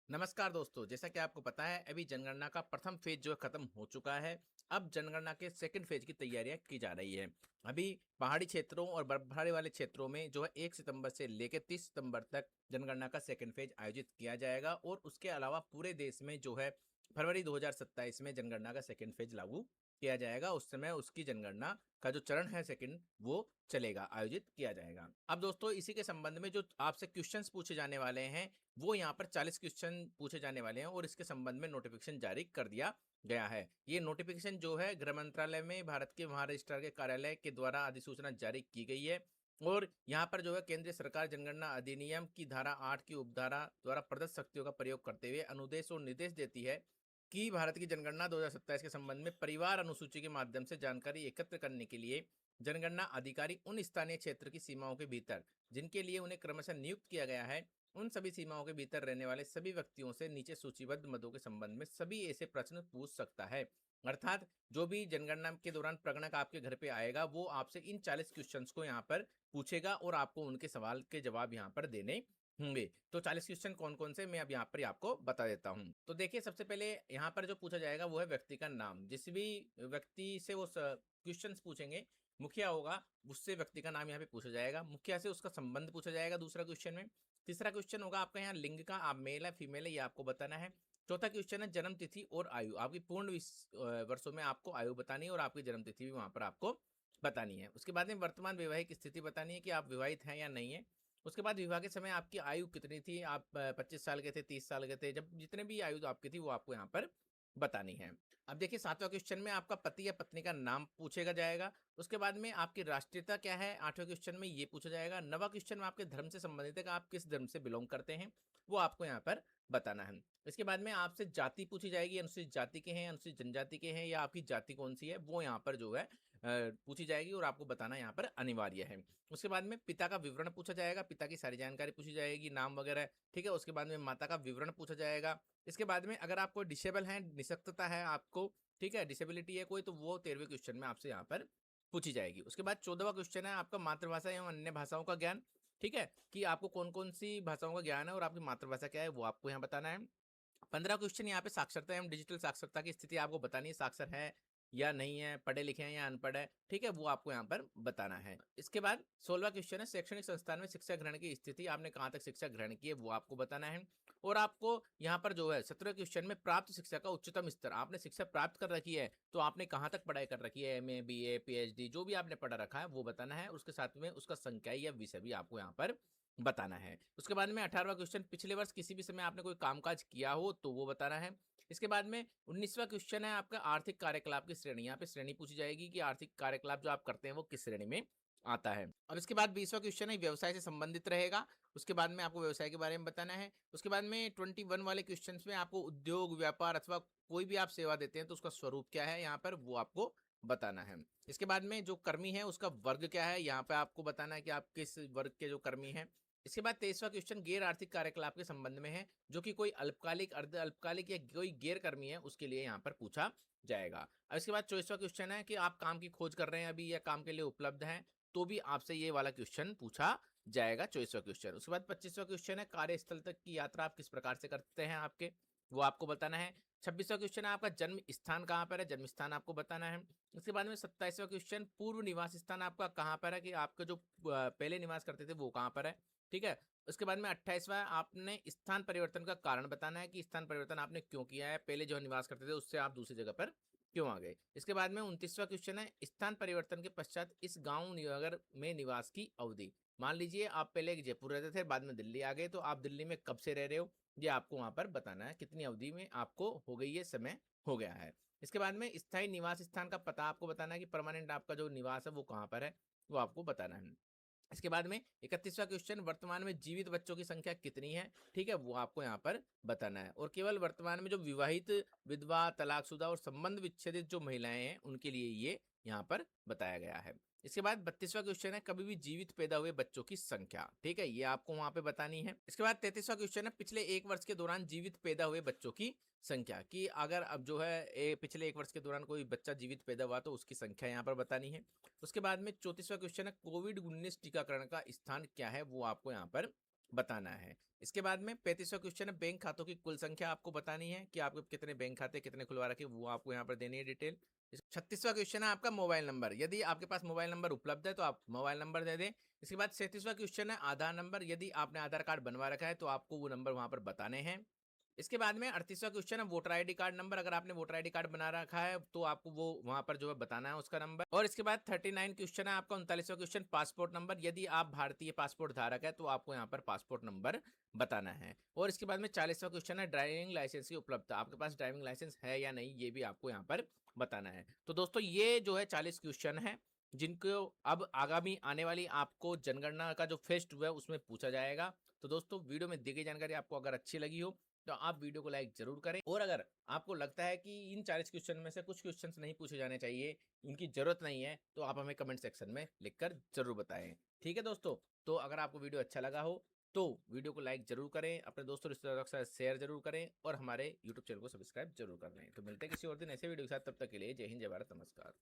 नमस्कार दोस्तों, जैसा कि आपको पता है अभी जनगणना का प्रथम फेज जो है खत्म हो चुका है। अब जनगणना के सेकंड फेज की तैयारियां की जा रही है। अभी पहाड़ी क्षेत्रों और बर्फबारी वाले क्षेत्रों में जो है 1 सितंबर से लेकर 30 सितंबर तक जनगणना का सेकंड फेज आयोजित किया जाएगा और उसके अलावा पूरे देश में जो है फरवरी 2027 में जनगणना का सेकंड फेज लागू किया जाएगा। उस समय उसकी जनगणना का जो चरण है सेकंड वो चलेगा, आयोजित किया जाएगा। अब दोस्तों इसी के संबंध में जो आपसे क्वेश्चंस पूछे जाने वाले हैं वो यहाँ पर 40 क्वेश्चन पूछे जाने वाले हैं और इसके संबंध में नोटिफिकेशन जारी कर दिया गया है। ये नोटिफिकेशन जो है गृह मंत्रालय में भारत के महारजिस्ट्रार के कार्यालय के द्वारा अधिसूचना जारी की गई है। और यहाँ पर जो है केंद्रीय सरकार जनगणना अधिनियम की धारा 8 की उपधारा द्वारा प्रदत्त शक्तियों का प्रयोग करते हुए अनुदेश और निर्देश देती है कि भारत की जनगणना 2027 के संबंध में परिवार अनुसूची के माध्यम से जानकारी एकत्र करने के लिए जनगणना अधिकारी उन स्थानीय क्षेत्र की सीमाओं के भीतर जिनके लिए उन्हें क्रमशः नियुक्त किया गया है उन सभी सीमाओं के भीतर रहने वाले सभी व्यक्तियों से नीचे सूचीबद्ध मदों के संबंध में सभी ऐसे प्रश्न पूछ सकता है। अर्थात जो भी जनगणना के दौरान प्रगणक आपके घर पे आएगा वो आपसे इन 40 क्वेश्चंस को यहाँ पर पूछेगा और आपको उनके सवाल के जवाब यहाँ पर देने होंगे। तो 40 क्वेश्चन कौन कौन से मैं अब यहाँ पर आपको बता देता हूँ। तो देखिए सबसे पहले यहाँ पर जो पूछा जाएगा वो है व्यक्ति का नाम। जिस भी व्यक्ति से वो क्वेश्चन पूछेंगे, मुखिया होगा उससे व्यक्ति का नाम यहाँ पे पूछा जाएगा, मुखिया से उसका संबंध पूछा जाएगा दूसरा क्वेश्चन में। तीसरा क्वेश्चन होगा आपका यहाँ लिंग का, आप मेल है फीमेल है ये आपको बताना है। चौथा क्वेश्चन है जन्म तिथि और आयु, आपकी पूर्ण वर्षों में आपको आयु बतानी है और आपकी जन्म तिथि भी वहां पर आपको बतानी है। उसके बाद में वर्तमान वैवाहिक स्थिति बतानी है कि आप विवाहित हैं या नहीं है। उसके बाद विवाह के समय आपकी आयु कितनी थी, आप 25 साल के थे, 30 साल के थे, जब जितने भी आयु आपकी थी वो आपको यहाँ पर बतानी है। अब देखिए सातवां क्वेश्चन में आपका पति या पत्नी का नाम पूछेगा जाएगा। उसके बाद में आपकी राष्ट्रीयता क्या है, आठवें क्वेश्चन में ये पूछा जाएगा। नवा क्वेश्चन में आपके धर्म से संबंधित है कि आप किस धर्म से बिलोंग करते हैं, वो आपको यहाँ पर बताना है। इसके बाद में आपसे जाति पूछी जाएगी, अनुसूचित जाति के हैं, अनुसूचित जनजाति के हैं या आपकी जाति कौन सी है वो यहाँ पर जो है पूछी जाएगी और आपको बताना यहाँ पर अनिवार्य है। उसके बाद में पिता का विवरण पूछा जाएगा, पिता की सारी जानकारी पूछी जाएगी, नाम वगैरह, ठीक है। उसके बाद में माता का विवरण पूछा जाएगा। इसके बाद में अगर आप कोई डिसेबल है, निशक्तता है आपको, ठीक है, डिसेबिलिटी है कोई, तो वो 13वें क्वेश्चन में आपसे यहाँ पर पूछी जाएगी। उसके बाद 14वां क्वेश्चन है आपका मातृभाषा एवं अन्य भाषाओं का ज्ञान, ठीक है, कि आपको कौन कौन सी भाषाओं का ज्ञान है और आपकी मातृभाषा क्या है वो आपको यहाँ बताना है। 15 क्वेश्चन यहाँ पे साक्षरता एवं डिजिटल साक्षरता की स्थिति आपको बतानी है, साक्षर है या नहीं है, पढ़े लिखे हैं या अनपढ़ है, ठीक है, वो आपको यहाँ पर बताना है। इसके बाद 16वां क्वेश्चन है शैक्षणिक संस्थान में शिक्षा ग्रहण की स्थिति, आपने कहाँ तक शिक्षा ग्रहण की है वो आपको बताना है। और आपको यहाँ पर जो है 17वें क्वेश्चन में प्राप्त शिक्षा का उच्चतम स्तर, आपने शिक्षा प्राप्त कर रखी है तो आपने कहाँ तक पढ़ाई कर रखी है, एमए बीए पीएचडी जो भी आपने पढ़ा रखा है वो बताना है। उसके साथ में उसका संख्या या विषय भी आपको यहाँ पर बताना है। उसके बाद में 18वां क्वेश्चन पिछले वर्ष किसी भी समय आपने कोई कामकाज किया हो तो वो बताना है। इसके बाद में 19वां क्वेश्चन है आपका आर्थिक कार्यकलाप की श्रेणी, यहाँ पे श्रेणी पूछी जाएगी कि आर्थिक कार्यकलाप जो आप करते हैं वो किस श्रेणी में आता है। और इसके बाद 20वां क्वेश्चन है व्यवसाय से संबंधित रहेगा, उसके बाद में आपको व्यवसाय के बारे में बताना है। उसके बाद में 21 वाले क्वेश्चन में आपको उद्योग व्यापार अथवा कोई भी आप सेवा देते हैं तो उसका स्वरूप क्या है यहाँ पर वो आपको बताना है। इसके बाद में जो कर्मी है उसका वर्ग क्या है, यहाँ पे आपको बताना है कि आप किस वर्ग के जो कर्मी हैं। इसके बाद 23वां क्वेश्चन गैर आर्थिक कार्यकलाप के संबंध में है, जो कि कोई अल्पकालिक अर्ध अल्पकालिक या कोई गैर कर्मी है उसके लिए यहाँ पर पूछा जाएगा। अब इसके बाद 24वां क्वेश्चन है कि आप काम की खोज कर रहे हैं अभी या काम के लिए उपलब्ध हैं तो भी आपसे ये वाला क्वेश्चन पूछा जाएगा, 24वां क्वेश्चन। उसके बाद 25वां क्वेश्चन है कार्यस्थल तक की यात्रा आप किस प्रकार से करते हैं आपके, वो आपको बताना है। 26वां क्वेश्चन है आपका जन्म स्थान कहाँ पर है, जन्म स्थान आपको बताना है। उसके बाद में 27वां क्वेश्चन पूर्व निवास स्थान आपका कहाँ पर है, कि आपका जो पहले निवास करते थे वो कहाँ पर है, ठीक है। उसके बाद में 28वां आपने स्थान परिवर्तन का कारण बताना है कि स्थान परिवर्तन आपने क्यों किया है, पहले जो निवास करते थे उससे आप दूसरी जगह पर क्यों आ गए। इसके बाद में 29वां क्वेश्चन है स्थान परिवर्तन के पश्चात इस गांव नगर में निवास की अवधि, मान लीजिए आप पहले जयपुर रहते थे बाद में दिल्ली आ गए तो आप दिल्ली में कब से रह रहे हो ये आपको वहां पर बताना है, कितनी अवधि में आपको हो गई है, समय हो गया है। इसके बाद में स्थायी निवास स्थान का पता आपको बताना है कि परमानेंट आपका जो निवास है वो कहाँ पर है वो आपको बताना है। इसके बाद में 31वां क्वेश्चन वर्तमान में जीवित बच्चों की संख्या कितनी है, ठीक है, वो आपको यहाँ पर बताना है। और केवल वर्तमान में जो विवाहित विधवा तलाकशुदा और संबंध विच्छेदित जो महिलाएं हैं उनके लिए ये यहाँ पर बताया गया है। इसके बाद 32वां क्वेश्चन है कभी भी जीवित पैदा हुए बच्चों की संख्या, ठीक है, ये आपको वहां पे बतानी है। इसके बाद 33वां क्वेश्चन है पिछले 1 वर्ष के दौरान जीवित पैदा हुए बच्चों की संख्या, कि अगर अब जो है पिछले 1 वर्ष के दौरान कोई बच्चा जीवित पैदा हुआ तो उसकी संख्या यहाँ पर बतानी है। उसके बाद में 34वां क्वेश्चन है कोविड 19 टीकाकरण का स्थान क्या है वो आपको यहाँ पर बताना है। इसके बाद में 35वां क्वेश्चन है, बैंक खातों की कुल संख्या आपको बतानी है कि आपके कितने बैंक खाते कितने खुलवा रखे, वो आपको यहाँ पर देनी है डिटेल। 36वां क्वेश्चन है आपका मोबाइल नंबर, यदि आपके पास मोबाइल नंबर उपलब्ध है तो आप मोबाइल नंबर दे दें। इसके बाद 37वां क्वेश्चन है आधार नंबर, यदि आपने आधार कार्ड बनवा रखा है तो आपको वो नंबर वहां पर बताने हैं। इसके बाद में 38वां क्वेश्चन है वोटर आईडी कार्ड नंबर, अगर आपने वोटर आईडी कार्ड बना रखा है तो आपको वो वहां पर जो है बताना है उसका नंबर। और इसके बाद 39 क्वेश्चन है आपका 39वां क्वेश्चन पासपोर्ट नंबर, यदि आप भारतीय पासपोर्ट धारक है तो आपको यहाँ पर पासपोर्ट नंबर बताना है। और इसके बाद में 40वां क्वेश्चन है ड्राइविंग लाइसेंस की उपलब्धता, आपके पास ड्राइविंग लाइसेंस है या नहीं ये भी आपको यहाँ पर बताना है। तो दोस्तों ये जो है 40 क्वेश्चन है जिनको अब आगामी आने वाली आपको जनगणना का जो फेस्ट हुआ है उसमें पूछा जाएगा। तो दोस्तों वीडियो में दी गई जानकारी आपको अगर अच्छी लगी हो तो आप वीडियो को लाइक जरूर करें, और अगर आपको लगता है कि इन 40 क्वेश्चन में से कुछ क्वेश्चंस नहीं पूछे जाने चाहिए, उनकी जरूरत नहीं है, तो आप हमें कमेंट सेक्शन में लिखकर जरूर बताएं। ठीक है दोस्तों, तो अगर आपको वीडियो अच्छा लगा हो तो वीडियो को लाइक जरूर करें, अपने दोस्तों रिश्तेदारों के साथ शेयर जरूर करें, और हमारे यूट्यूब चैनल को सब्सक्राइब जरूर कर लें। तो मिलते हैं किसी और दिन ऐसे वीडियो के साथ, तब तक के लिए जय हिंद, जय भारत, नमस्कार।